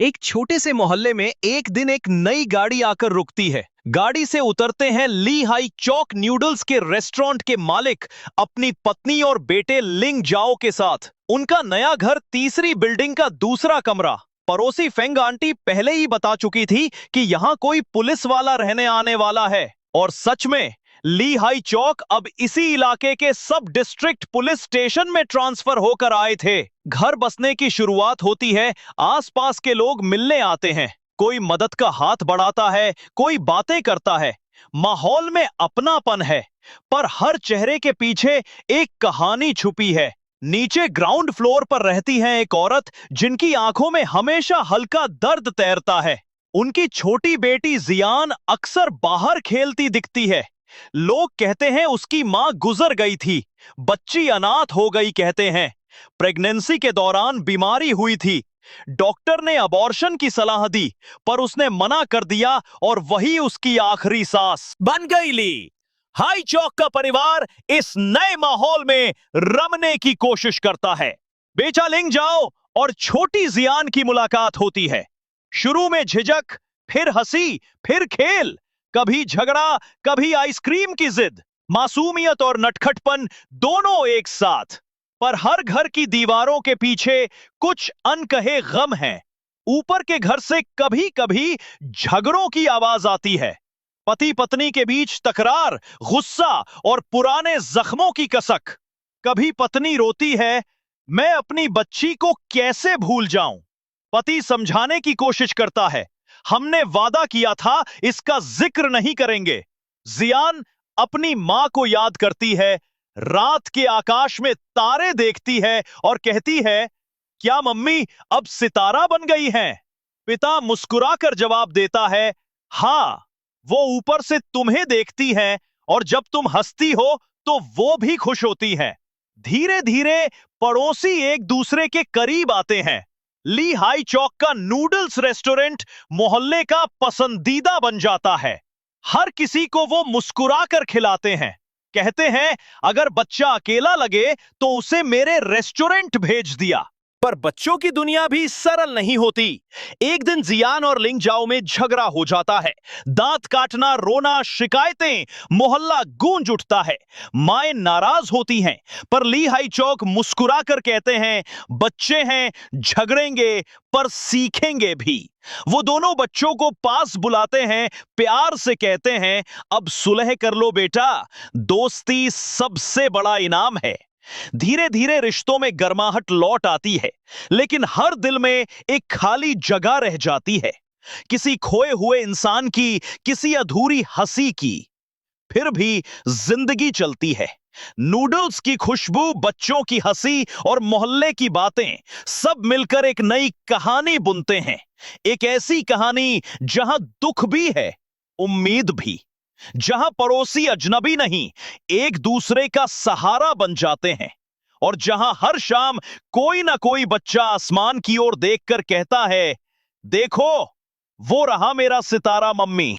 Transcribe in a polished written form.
एक छोटे से मोहल्ले में एक दिन एक नई गाड़ी आकर रुकती है। गाड़ी से उतरते हैं ली हाई चौक नूडल्स के रेस्टोरेंट के मालिक अपनी पत्नी और बेटे लिंग जाओ के साथ। उनका नया घर तीसरी बिल्डिंग का दूसरा कमरा। पड़ोसी फेंग आंटी पहले ही बता चुकी थी कि यहाँ कोई पुलिस वाला रहने आने वाला है। और सच में ली हाई चौक अब इसी इलाके के सब डिस्ट्रिक्ट पुलिस स्टेशन में ट्रांसफर होकर आए थे। घर बसने की शुरुआत होती है, आसपास के लोग मिलने आते हैं, कोई मदद का हाथ बढ़ाता है, कोई बातें करता है। माहौल में अपनापन है, पर हर चेहरे के पीछे एक कहानी छुपी है। नीचे ग्राउंड फ्लोर पर रहती है एक औरत जिनकी आंखों में हमेशा हल्का दर्द तैरता है। उनकी छोटी बेटी जियान अक्सर बाहर खेलती दिखती है। लोग कहते हैं उसकी मां गुजर गई थी, बच्ची अनाथ हो गई कहते हैं। प्रेगनेंसी के दौरान बीमारी हुई थी। डॉक्टर ने अबॉर्शन की सलाह दी, पर उसने मना कर दिया और वही उसकी आखिरी सांस बन गई। ली हाई चौक का परिवार इस नए माहौल में रमने की कोशिश करता है। बेटा लिंग जाओ और छोटी जियान की मुलाकात होती है। शुरू में झिझक, फिर हंसी, फिर खेल, कभी झगड़ा, कभी आइसक्रीम की जिद, मासूमियत और नटखटपन दोनों एक साथ। पर हर घर की दीवारों के पीछे कुछ अनकहे गम हैं। ऊपर के घर से कभी कभी झगड़ों की आवाज आती है, पति पत्नी के बीच तकरार, गुस्सा और पुराने जख्मों की कसक। कभी पत्नी रोती है, मैं अपनी बच्ची को कैसे भूल जाऊं। पति समझाने की कोशिश करता है, हमने वादा किया था इसका जिक्र नहीं करेंगे। जियान अपनी मां को याद करती है, रात के आकाश में तारे देखती है और कहती है, क्या मम्मी अब सितारा बन गई हैं? पिता मुस्कुराकर जवाब देता है, हां, वो ऊपर से तुम्हें देखती हैं और जब तुम हंसती हो तो वो भी खुश होती हैं। धीरे धीरे पड़ोसी एक दूसरे के करीब आते हैं। ली हाई चौक का नूडल्स रेस्टोरेंट मोहल्ले का पसंदीदा बन जाता है। हर किसी को वो मुस्कुराकर खिलाते हैं, कहते हैं अगर बच्चा अकेला लगे तो उसे मेरे रेस्टोरेंट भेज दिया। पर बच्चों की दुनिया भी सरल नहीं होती। एक दिन जियान और लिंग जाओ में झगड़ा हो जाता है। दांत काटना, रोना, शिकायतें, मोहल्ला गूंज उठता है। माएं नाराज होती हैं, पर ली हाई चौक मुस्कुराकर कहते हैं, बच्चे हैं, झगड़ेंगे पर सीखेंगे भी। वो दोनों बच्चों को पास बुलाते हैं, प्यार से कहते हैं, अब सुलह कर लो बेटा, दोस्ती सबसे बड़ा इनाम है। धीरे धीरे रिश्तों में गर्माहट लौट आती है, लेकिन हर दिल में एक खाली जगह रह जाती है, किसी खोए हुए इंसान की, किसी अधूरी हंसी की। फिर भी जिंदगी चलती है। नूडल्स की खुशबू, बच्चों की हंसी और मोहल्ले की बातें सब मिलकर एक नई कहानी बुनते हैं। एक ऐसी कहानी जहां दुख भी है, उम्मीद भी, जहां पड़ोसी अजनबी नहीं, एक दूसरे का सहारा बन जाते हैं, और जहां हर शाम कोई ना कोई बच्चा आसमान की ओर देखकर कहता है, देखो वो रहा मेरा सितारा मम्मी।